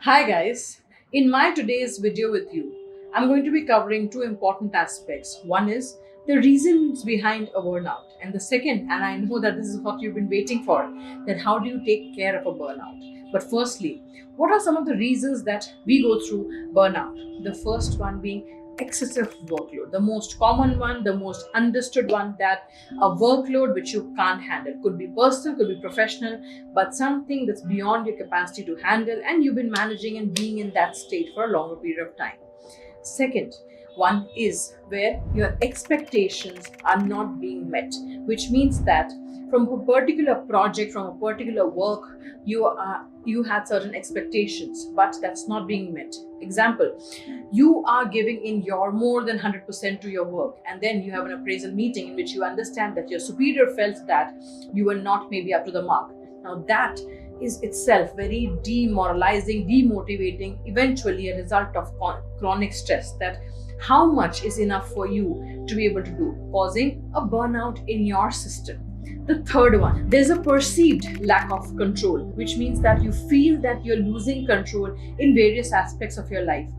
Hi guys, in my today's video with you, I'm going to be covering two important aspects. One is the reasons behind a burnout, and the second, and I know that this is what you've been waiting for, that how do you take care of a burnout? But firstly, what are some of the reasons that we go through burnout? The first one being excessive workload, the most common one, the most understood one, that a workload which you can't handle, could be personal, could be professional, but something that's beyond your capacity to handle, and you've been managing and being in that state for a longer period of time. Second one is where your expectations are not being met, which means that from a particular project, from a particular work, you had certain expectations, but that's not being met. Example, you are giving in your more than 100% to your work, and then you have an appraisal meeting in which you understand that your superior felt that you were not maybe up to the mark. Now that is itself very demoralizing, demotivating, eventually a result of chronic stress, that how much is enough for you to be able to do, causing a burnout in your system. The third one, there's a perceived lack of control, which means that you feel that you're losing control in various aspects of your life.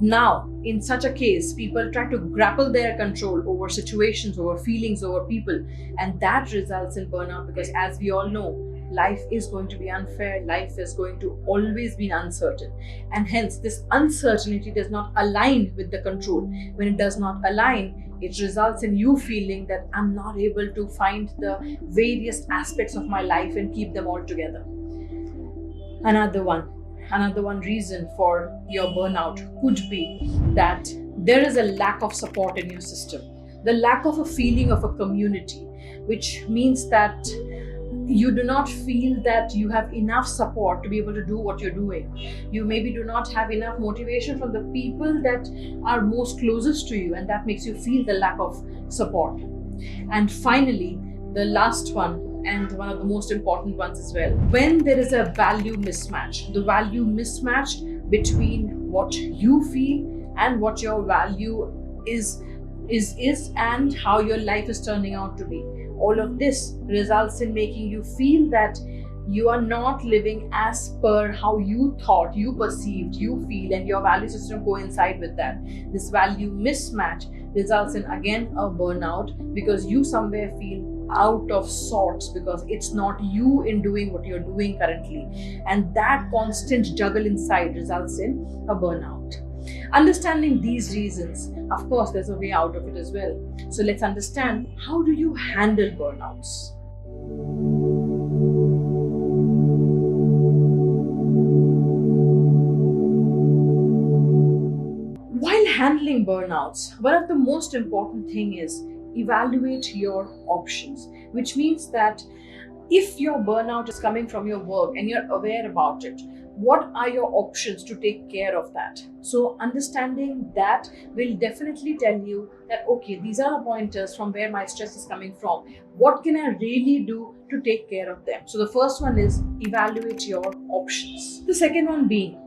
Now, in such a case, people try to grapple their control over situations, over feelings, over people, and that results in burnout because, as we all know, life is going to be unfair, life is going to always be uncertain, and hence, this uncertainty does not align with the control. When it does not align, it results in you feeling that I'm not able to find the various aspects of my life and keep them all together. Another one reason for your burnout could be that there is a lack of support in your system, the lack of a feeling of a community, which means that you do not feel that you have enough support to be able to do what you're doing. You maybe do not have enough motivation from the people that are most closest to you, and that makes you feel the lack of support. And finally, the last one, and one of the most important ones as well, when there is a value mismatch, the value mismatch between what you feel and what your value is and how your life is turning out to be. All of this results in making you feel that you are not living as per how you thought, you perceived, you feel, and your value system coincide with that. This value mismatch results in again a burnout because you somewhere feel out of sorts because it's not you in doing what you're doing currently, and that constant juggle inside results in a burnout. Understanding these reasons, of course, there's a way out of it as well. So let's understand, how do you handle burnouts? While handling burnouts, one of the most important thing is evaluate your options, which means that if your burnout is coming from your work and you're aware about it, what are your options to take care of that? So understanding that will definitely tell you that, okay, these are the pointers from where my stress is coming from. What can I really do to take care of them? So the first one is evaluate your options. The second one being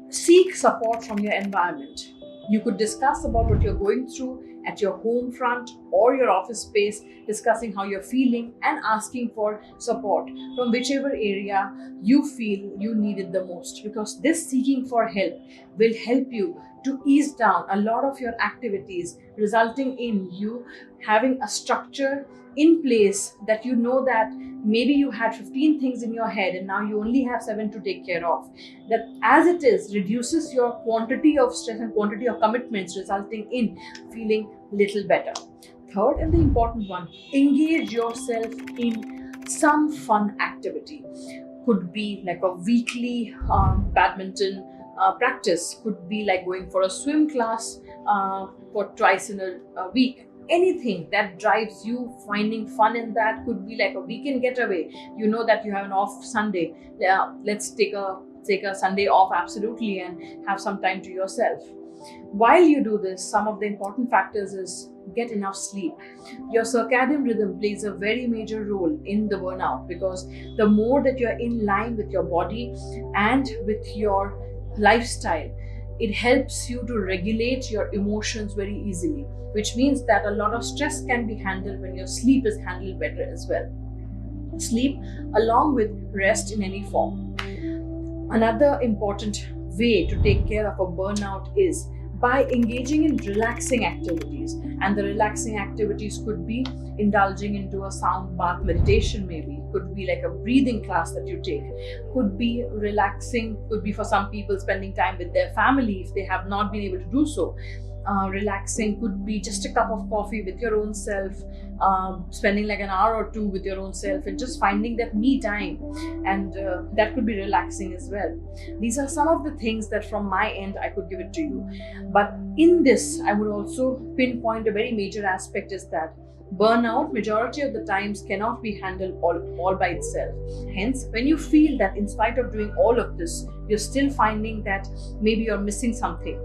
seek support from your environment. You could discuss about what you're going through at your home front or your office space, discussing how you're feeling and asking for support from whichever area you feel you need it the most, because this seeking for help will help you to ease down a lot of your activities, resulting in you having a structure in place that you know that maybe you had 15 things in your head and now you only have 7 to take care of. That, as it is, reduces your quantity of stress and quantity of commitments, resulting in feeling little better. Third, and the important one, engage yourself in some fun activity. Could be like a weekly badminton practice, could be like going for a swim class for twice in a week. Anything that drives you finding fun in that, could be like a weekend getaway. You know that you have an off Sunday. Yeah, let's take a Sunday off, absolutely, and have some time to yourself. While you do this, some of the important factors is get enough sleep. Your circadian rhythm plays a very major role in the burnout, because the more that you're in line with your body and with your lifestyle, it helps you to regulate your emotions very easily, which means that a lot of stress can be handled when your sleep is handled better as well. Sleep along with rest in any form. Another important way to take care of a burnout is by engaging in relaxing activities. And the relaxing activities could be indulging into a sound bath meditation, maybe, could be like a breathing class that you take, could be relaxing, could be for some people spending time with their family if they have not been able to do so. Relaxing could be just a cup of coffee with your own self, spending like an hour or two with your own self and just finding that me time, and that could be relaxing as well. These are some of the things that from my end I could give it to you. But in this, I would also pinpoint a very major aspect is that burnout majority of the times cannot be handled all by itself. Hence, when you feel that in spite of doing all of this, you're still finding that maybe you're missing something,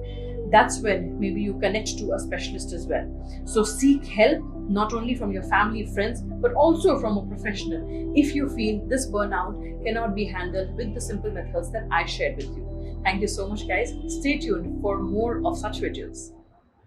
that's when maybe you connect to a specialist as well. So seek help not only from your family, friends, but also from a professional if you feel this burnout cannot be handled with the simple methods that I shared with you. Thank you so much, guys. Stay tuned for more of such videos.